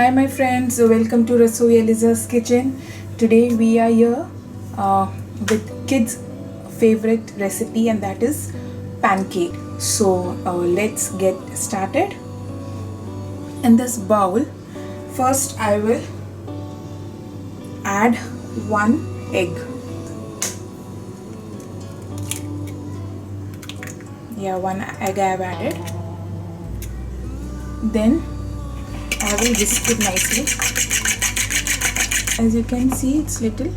Hi my friends, welcome to Rasoi Eliza's kitchen. Today we are here with kids favorite recipe, and that is pancake. So let's get started. In this bowl, first I will add one egg. One egg I have added. Then I will whisk it nicely. As you can see, it's little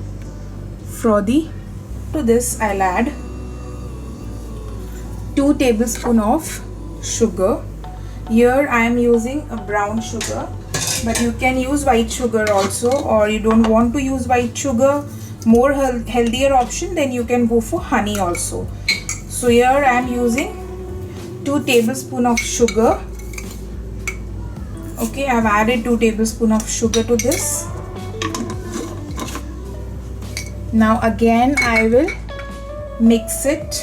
frothy. To this I'll add 2 tablespoons of sugar. Here I am using a brown sugar, but you can use white sugar also, or you don't want to use white sugar, more healthier option, then you can go for honey also. So here I am using 2 tablespoons of sugar. Okay, I have added 2 tablespoons of sugar to this. Now again I will mix it.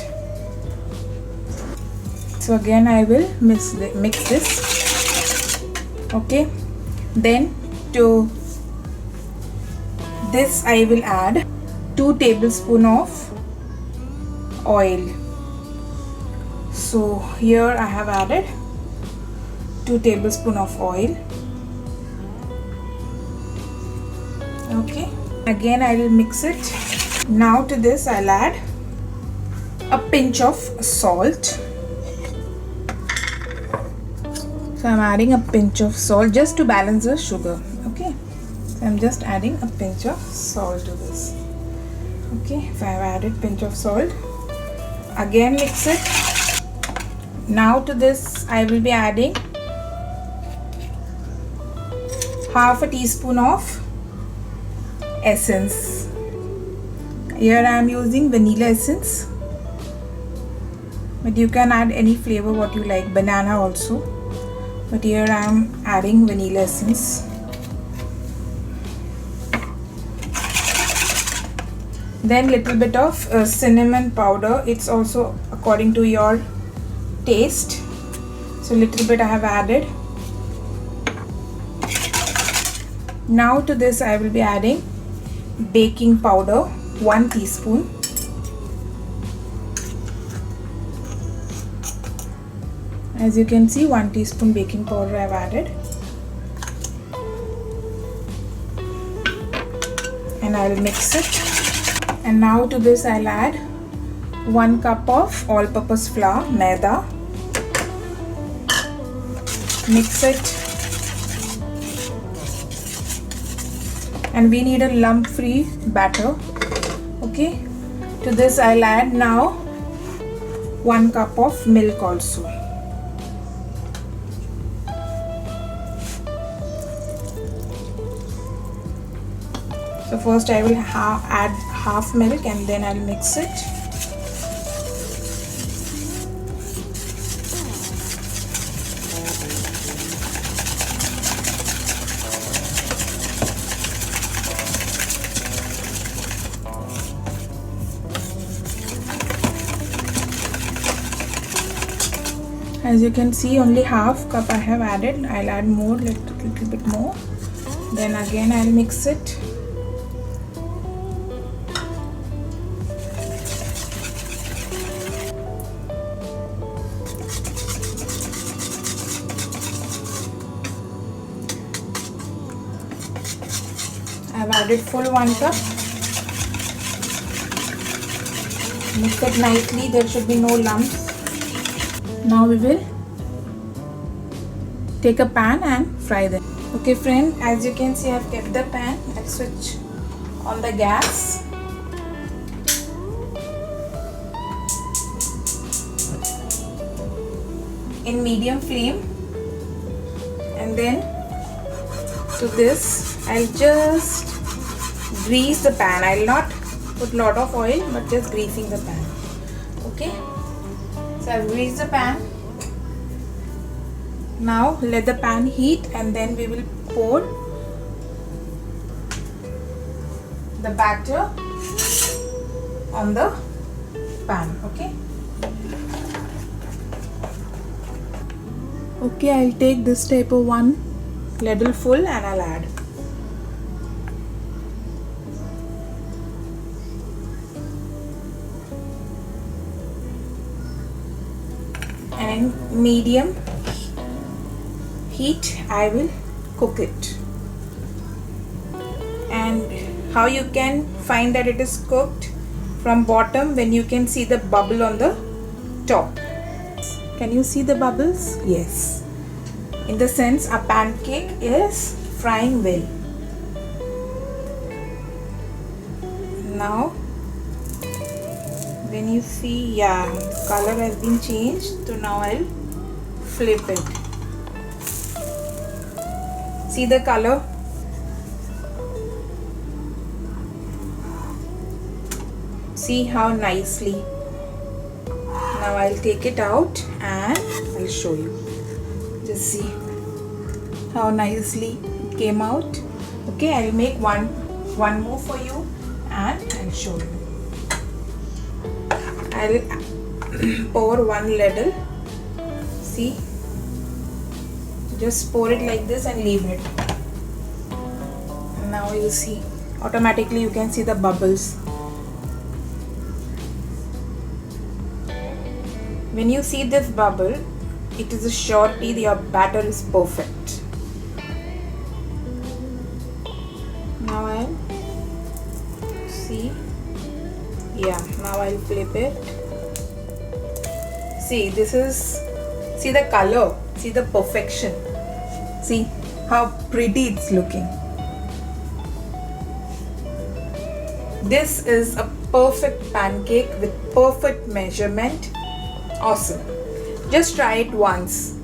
So again I will mix this. Okay, then to this I will add 2 tablespoons of oil. So here I have added 2 tablespoons of oil. Okay, again I will mix it. Now to this I'll add a pinch of salt. So I'm adding a pinch of salt just to balance the sugar. Okay, so I'm just adding a pinch of salt to this. Okay, so I've added pinch of salt. Again mix it. Now to this I will be adding half a teaspoon of essence. Here I am using vanilla essence, but you can add any flavor what you like, banana also, but here I am adding vanilla essence. Then little bit of cinnamon powder. It's also according to your taste, so little bit I have added. Now to this I will be adding baking powder, 1 teaspoon. As you can see, 1 teaspoon baking powder I have added. And I will mix it. And now to this I'll add 1 cup of all-purpose flour, maida. Mix it. And we need a lump-free batter. Okay, to this I'll add now 1 cup of milk also. So first I will add half milk and then I'll mix it. As you can see, only half cup I have added. I'll add more, little bit more. Then again I'll mix it. I've added full 1 cup. Mix it nicely. There should be no lumps. Now we will take a pan and fry them. Okay friend, as you can see, I've kept the pan. I'll switch on the gas. In medium flame. And then to this I'll just grease the pan. I'll not put lot of oil, but just greasing the pan. Okay, so I've greased the pan. Now let the pan heat and then we will pour the batter on the pan. Okay, Okay, I'll take this type of one ladle full, and I'll add. And in medium heat I will cook it. And how you can find that it is cooked? From bottom, when you can see the bubble on the top. Can you see the bubbles? Yes. In the sense our pancake is frying well. Now when you see, yeah, color has been changed, so now I'll flip it. See the color? See how nicely. Now I'll take it out and I'll show you. Just see how nicely it came out. Okay, I'll make one more for you and I'll show you. I'll pour one ladle. See, just pour it like this and leave it. Now you see, automatically you can see the bubbles. When you see this bubble, it is a surety that your batter is perfect. Now I'll see. Yeah, now I'll flip it. See, this is, see the color, see the perfection. See how pretty it's looking. This is a perfect pancake with perfect measurement. Awesome. Just try it once.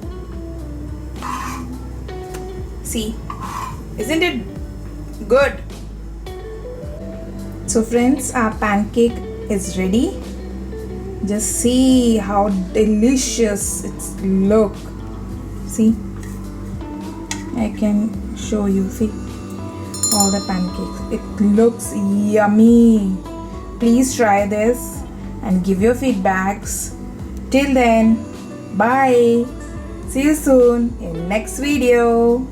See, isn't it good? So friends, our pancake is ready. Just see how delicious it's look. See, I can show you. See all the pancakes. It looks yummy. Please try this and give your feedbacks. Till then, bye. See you soon in next video.